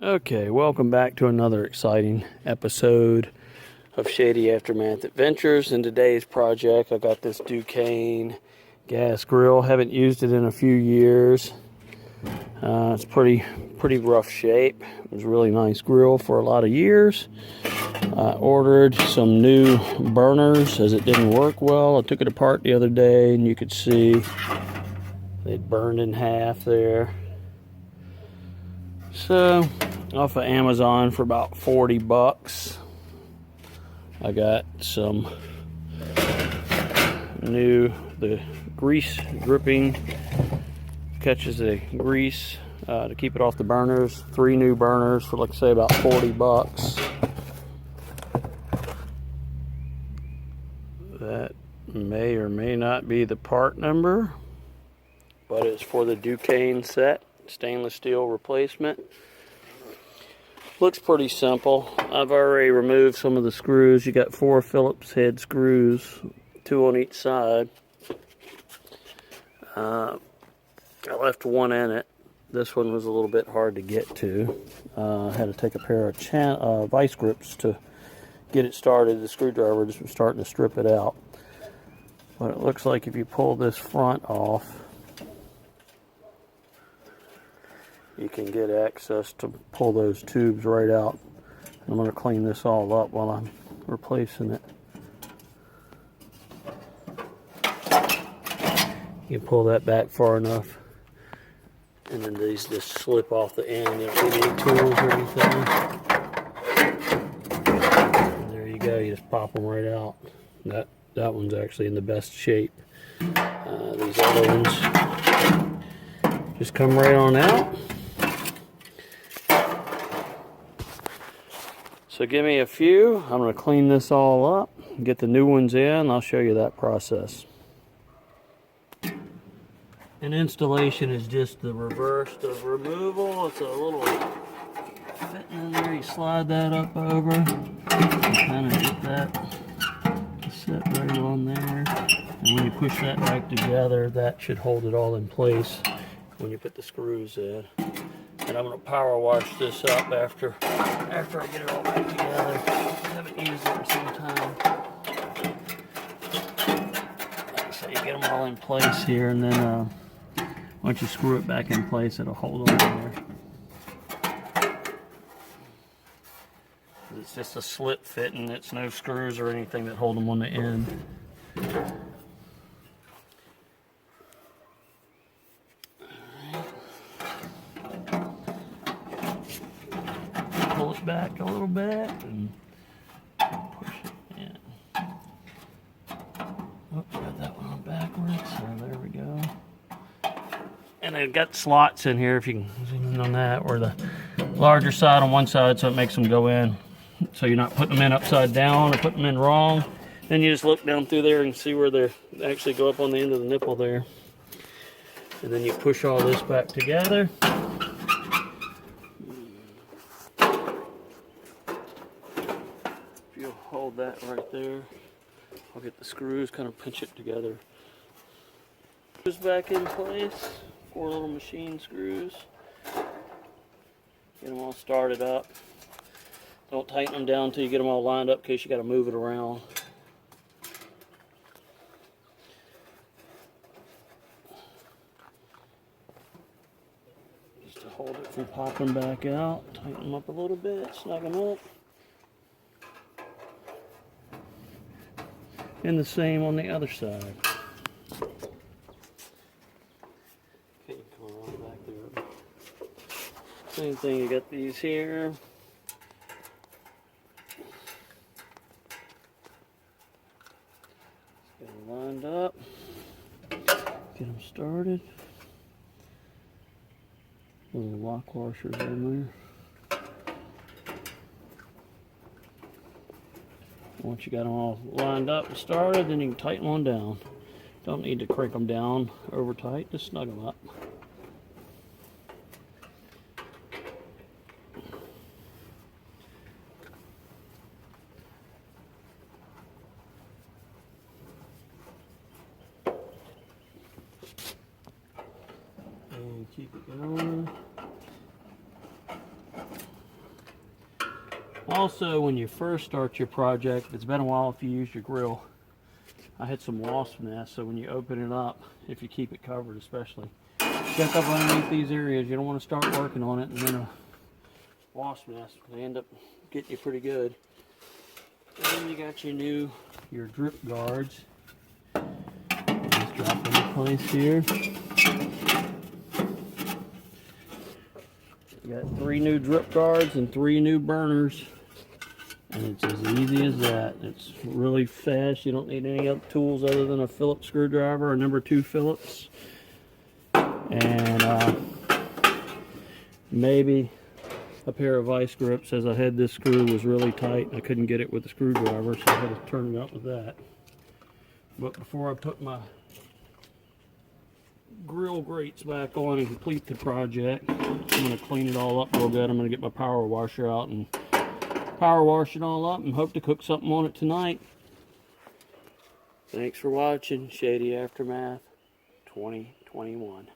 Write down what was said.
Okay, welcome back to another exciting episode of Shady Aftermath Adventures. In today's project, I got this Ducane gas grill. Haven't used it in a few years. It's pretty rough shape. It was a really nice grill for a lot of years. I ordered some new burners as it didn't work well. I took it apart the other day and you could see they'd burned in half there. So, off of Amazon for about 40 bucks. I got some the grease dripping, catches the grease to keep it off the burners. 3 new burners for, like I say, about 40 bucks. That may or may not be the part number, but it's for the Ducane set, stainless steel replacement. Looks pretty simple. I've already removed some of the screws. You got 4 Phillips head screws, 2 on each side. I left 1 in it. This one was a little bit hard to get to. I had to take a pair of vice grips to get it started. The screwdriver just was starting to strip it out. But it looks like if you pull this front off, you can get access to pull those tubes right out. I'm going to clean this all up while I'm replacing it. You can pull that back far enough, and then these just slip off the end. You don't need any tools or anything. And there you go. You just pop them right out. That one's actually in the best shape. These other ones just come right on out. So give me a few. I'm going to clean this all up, get the new ones in. I'll show you that process. And installation is just the reverse of removal. It's a little fitting in there. You slide that up over and kind of get that to sit right on there. And when you push that back together, that should hold it all in place when you put the screws in. And I'm going to power wash this up after I get it all back together. I haven't used it in some time. So you get them all in place here, and then once you screw it back in place, it'll hold on there. It's just a slip fitting. It's no screws or anything that hold them on the end. Pull it back a little bit and push it in. Oh, got that one on backwards. So there we go. And they've got slots in here, if you can zoom in on that, or the larger side on one side, so it makes them go in. So you're not putting them in upside down or putting them in wrong. Then you just look down through there and see where they actually go up on the end of the nipple there. And then you push all this back together. If you'll hold that right there, I'll get the screws, kind of pinch it together. Screws back in place. 4 little machine screws. Get them all started up. Don't tighten them down until you get them all lined up in case you got to move it around. Just to hold it from popping back out. Tighten them up a little bit, snug them up. And the same on the other side. Same thing, you got these here. Get them lined up. Get them started. Little lock washers in there. Once you got them all lined up and started, then you can tighten one down. Don't need to crank them down over tight, just snug them up. And keep it going. Also, when you first start your project, it's been a while if you used your grill. I had some wasp nests, so when you open it up, if you keep it covered especially, check up underneath these areas. You don't want to start working on it and then a wasp nest, they end up getting you pretty good. And then you got your drip guards. Just drop them in place here. You got 3 new drip guards and 3 new burners. And it's as easy as that. It's really fast. You don't need any other tools other than a Phillips screwdriver, a number 2 Phillips. And maybe a pair of vice grips, as I had this screw was really tight and I couldn't get it with the screwdriver, so I had to turn it up with that. But before I put my grill grates back on and complete the project, I'm going to clean it all up real good. I'm going to get my power washer out and power wash it all up and hope to cook something on it tonight. Thanks for watching Shady Aftermath 2021.